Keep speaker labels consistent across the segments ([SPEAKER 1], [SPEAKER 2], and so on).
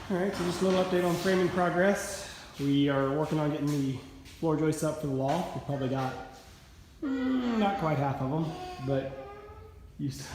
[SPEAKER 1] All right, so just a little update on framing progress. We are working on getting the floor joists up for the loft. We probably got not quite half of them, but you still.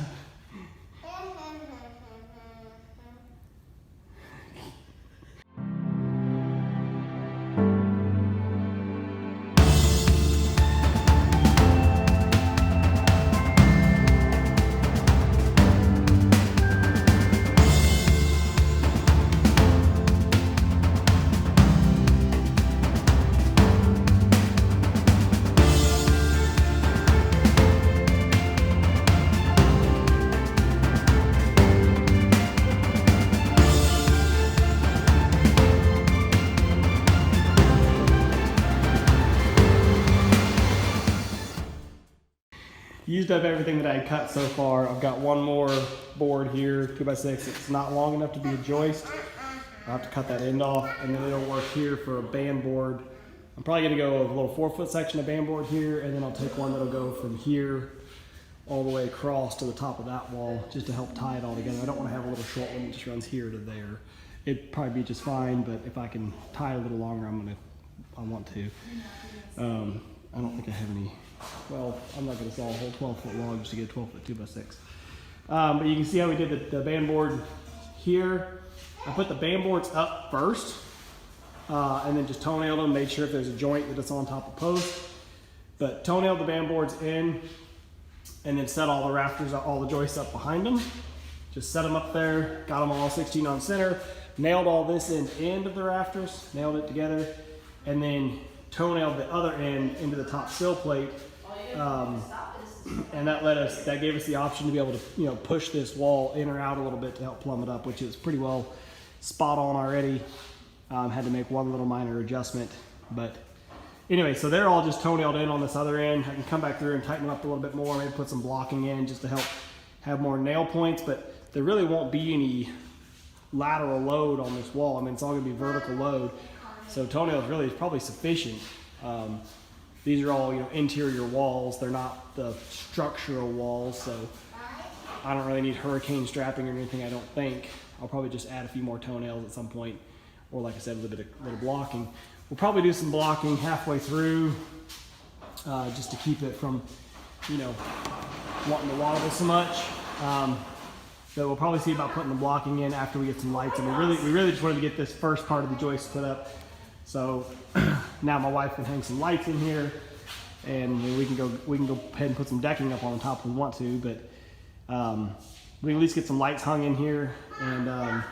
[SPEAKER 1] Used up everything that I had cut so far. I've got one more board here, 2x6. It's not long enough to be a joist. I'll have to cut that end off, and then it'll work here for a band board. I'm probably gonna go with a little 4-foot section of band board here, and then I'll take one that'll go from here all the way across to the top of that wall, just to help tie it all together. I don't wanna have a little short one that just runs here to there. It'd probably be just fine, but if I can tie it a little longer, I want to. I don't think I have any. Well, I'm not going to saw a whole 12-foot log just to get a 12-foot 2x6. But you can see how we did the band board here. I put the band boards up first, and then just toenailed them, made sure if there's a joint that it's on top of post. But toenailed the band boards in, and then set all the rafters, all the joists up behind them. Just set them up there, got them all 16 on center, nailed all this end of the rafters, nailed it together, and then toenailed the other end into the top sill plate. And that gave us the option to be able to, push this wall in or out a little bit to help plumb it up, which is pretty well spot on already. Had to make one little minor adjustment, but anyway, so they're all just toenailed in on this other end. I can come back through and tighten them up a little bit more, maybe put some blocking in just to help have more nail points, but there really won't be any lateral load on this wall. I mean, it's all gonna be vertical load. So toenails really is probably sufficient. These are all interior walls. They're not the structural walls, so I don't really need hurricane strapping or anything, I don't think. I'll probably just add a few more toenails at some point, or like I said, a little blocking. We'll probably do some blocking halfway through, just to keep it from, wanting to wobble so much. So we'll probably see about putting the blocking in after we get some lights. And we really just wanted to get this first part of the joist put up. So now my wife can hang some lights in here, and we can go ahead and put some decking up on the top if we want to, but we can at least get some lights hung in here, and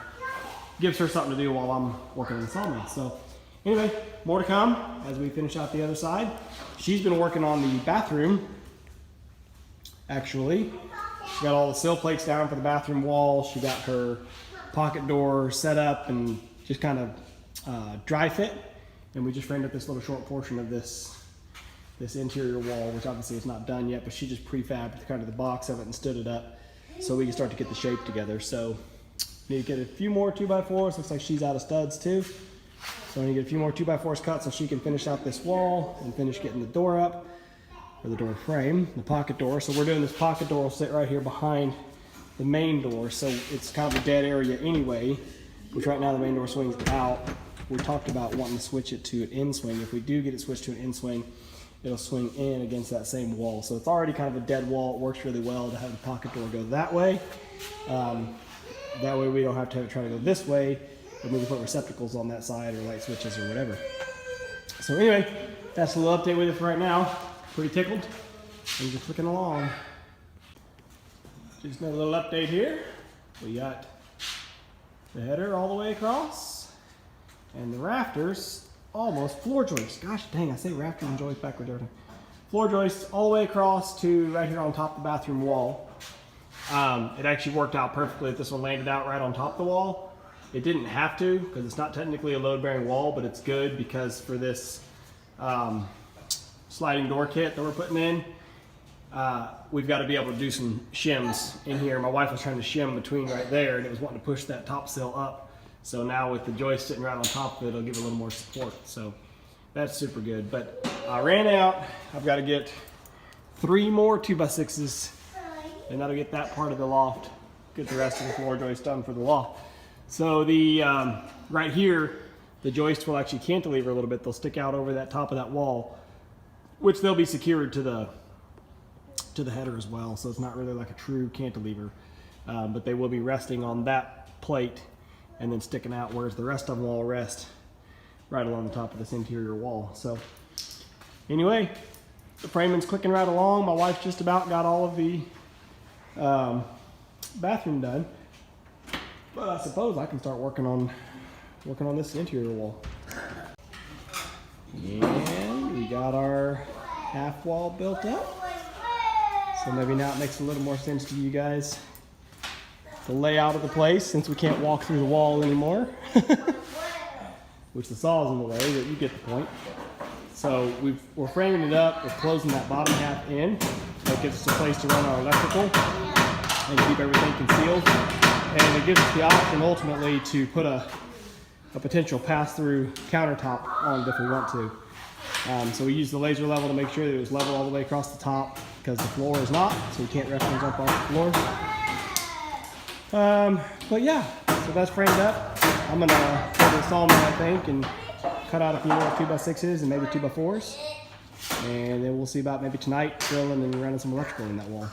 [SPEAKER 1] gives her something to do while I'm working on the sawmill. So anyway, more to come as we finish out the other side. She's been working on the bathroom, actually. She got all the sill plates down for the bathroom wall. She got her pocket door set up and just kind of dry fit. And we just framed up this little short portion of this interior wall, which obviously is not done yet, but she just prefabbed kind of the box of it and stood it up so we can start to get the shape together. So need to get a few more 2x4s. Looks like she's out of studs too. So I need to get a few more 2x4s cut so she can finish out this wall and finish getting the door up, or the door frame, the pocket door. So we're doing this pocket door will sit right here behind the main door. So it's kind of a dead area anyway, which right now the main door swings out. We talked about wanting to switch it to an in swing. If we do get it switched to an in swing, it'll swing in against that same wall. So it's already kind of a dead wall. It works really well to have the pocket door go that way. That way we don't have to try to go this way, and we can put receptacles on that side or light switches or whatever. So anyway, that's a little update with it for right now. Pretty tickled. Things are clicking along. Just another little update here. We got the header all the way across, and the rafters almost floor joists. Gosh dang, I say rafter and joist backwards everything. Floor joists all the way across to right here on top of the bathroom wall. It actually worked out perfectly. This one landed out right on top of the wall. It didn't have to, because it's not technically a load-bearing wall, but it's good because for this sliding door kit that we're putting in, we've got to be able to do some shims in here. My wife was trying to shim between right there, and it was wanting to push that top sill up. So now with the joist sitting right on top of it, it'll give it a little more support. So that's super good. But I ran out. I've got to get 3 more 2x6s, and that'll get that part of the loft, get the rest of the floor joist done for the loft. So the right here, the joists will actually cantilever a little bit. They'll stick out over that top of that wall, which they'll be secured to the header as well. So it's not really like a true cantilever, but they will be resting on that plate and then sticking out, whereas the rest of them will rest right along the top of this interior wall. So anyway, the framing's clicking right along. My wife's just about got all of the bathroom done, but I suppose I can start working on this interior wall. And we got our half wall built up. So maybe now it makes a little more sense to you guys, the layout of the place, since we can't walk through the wall anymore. Which the saw's in the way, but you get the point. So we're framing it up, we're closing that bottom half in. That gives us a place to run our electrical and keep everything concealed. And it gives us the option ultimately to put a potential pass-through countertop on it if we want to. So we use the laser level to make sure that it was level all the way across the top, because the floor is not, so we can't reference up off the floor. But yeah, so that's framed up. I'm gonna go to the sawmill, I think, and cut out a few more 2x6s and maybe 2x4s. And then we'll see about maybe tonight drilling and running some electrical in that wall.